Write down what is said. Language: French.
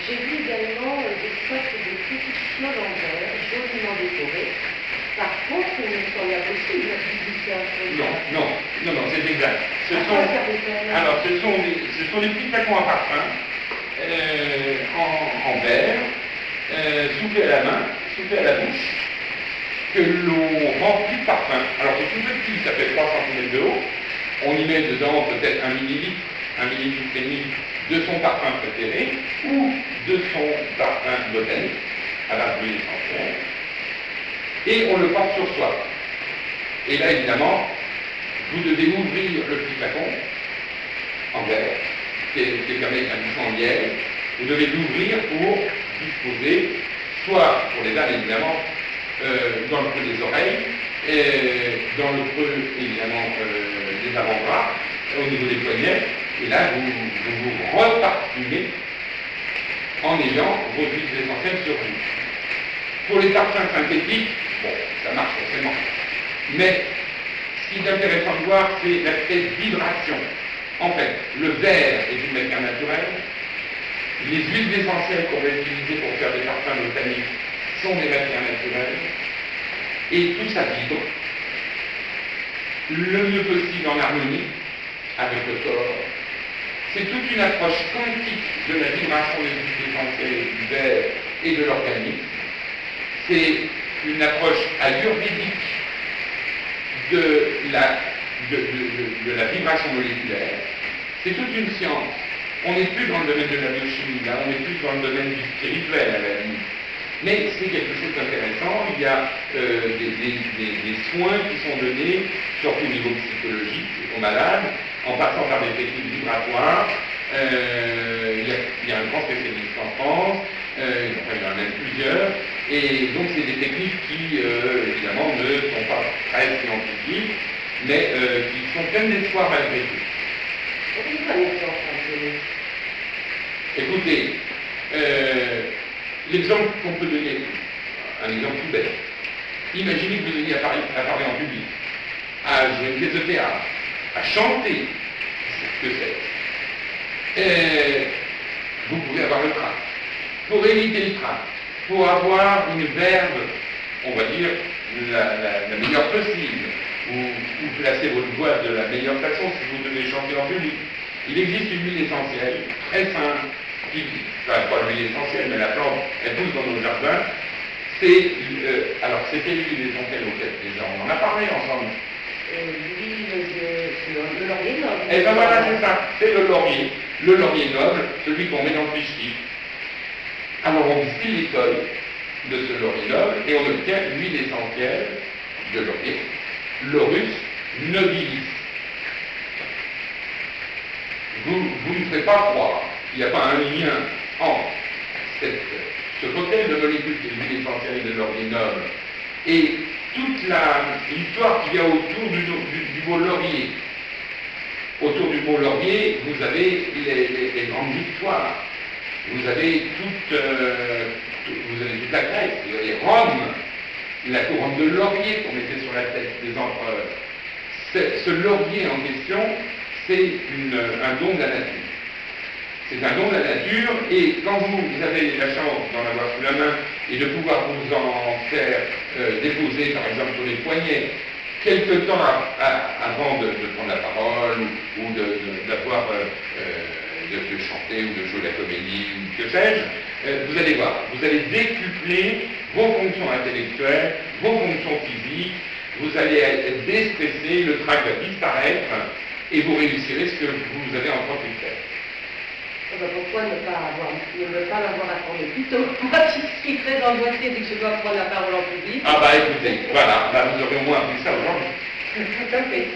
J'ai vu également des sortes de crucifixes en verre, joliment décorés. Par contre, il me semble impossible de visiter un peu. Non, c'est exact. Alors, ce sont des petits flacons à parfum en verre, soufflés à la main, soufflés à la bouche, que l'on remplit de parfum. Alors, c'est tout petit, ça fait 3 cm de haut. On y met dedans peut-être 1 millilitre et demi de son parfum préféré ou de son parfum botanique à base d'huile essentielle. Et on le porte sur soi. Et là, évidemment, vous devez ouvrir le petit flacon en verre, qui est fermé avec un bouchon en liège. Vous devez l'ouvrir pour disposer, soit pour les dames, évidemment, dans le creux des oreilles, et dans le creux, évidemment, des avant-bras, au niveau des poignets. Et là, vous reparfumez en ayant vos huiles essentielles sur vous. Pour les parfums synthétiques, bon, ça marche forcément. Mais ce qui est intéressant de voir, c'est l'aspect vibration. En fait, le verre est une matière naturelle. Les huiles essentielles qu'on va utiliser pour faire des parfums botaniques sont des matières naturelles. Et tout ça vibre le mieux possible en harmonie avec le corps. C'est toute une approche quantique de la vibration des huiles essentielles du verre et de l'organisme. C'est une approche ayurvédique de la vibration moléculaire. C'est toute une science. On n'est plus dans le domaine de la biochimie, là, on est plus dans le domaine du spirituel à la limite. Mais c'est quelque chose d'intéressant. Il y a des soins qui sont donnés, surtout au niveau psychologique, aux malades, en passant par des techniques vibratoires. Il y a un grand spécialiste en France, enfin, il y en a même plusieurs, et donc c'est des techniques qui, évidemment, ne sont pas très scientifiques, mais qui sont pleines d'espoir malgré tout. Écoutez, l'exemple qu'on peut donner, un exemple tout bête. Imaginez que vous ayez à parler en public, à jouer une pièce de théâtre, à chanter, que c'est. Vous pouvez avoir le trac. Pour éviter le trac, pour avoir une verve, on va dire, la meilleure possible, ou placer votre voix de la meilleure façon si vous devez chanter en public, il existe une huile essentielle, très simple, enfin pas l'huile essentielle, mais la plante, elle pousse dans nos jardins. Alors c'était l'huile essentielle auquel déjà on en a parlé ensemble. Le laurier noble. Eh bien voilà, c'est ça, c'est le laurier noble, celui qu'on met dans le fichetier. Alors on distille les feuilles de ce laurier noble et on obtient l'huile essentielle de laurier, Laurus nobilis. Vous ne ferez pas croire qu'il n'y a pas un lien entre ce cocktail de molécules qui est l'huile essentielle de laurier noble et toute l'histoire qu'il y a autour du mot laurier. Autour du mot laurier, vous avez les grandes victoires. Vous avez toute la Grèce, vous avez Rome, la couronne de laurier qu'on mettait sur la tête des empereurs. Ce laurier en question, c'est un don de la nature. C'est un don de la nature, et quand vous avez la chance d'en avoir sous la main et de pouvoir vous en faire déposer, par exemple, sur les poignets, quelque temps avant de prendre la parole, ou d'avoir de chanter, ou de jouer la comédie, ou que sais-je, vous allez voir, vous allez décupler vos fonctions intellectuelles, vos fonctions physiques, vous allez être déstressé, le trac va disparaître, et vous réussirez ce que vous avez entrepris de faire. Pourquoi ne pas l'avoir appris plus tôt? Moi, je suis très angoissée dès que je dois prendre la parole en public. Ah bah écoutez, voilà, vous aurez au moins appris ça aujourd'hui. Tout à fait.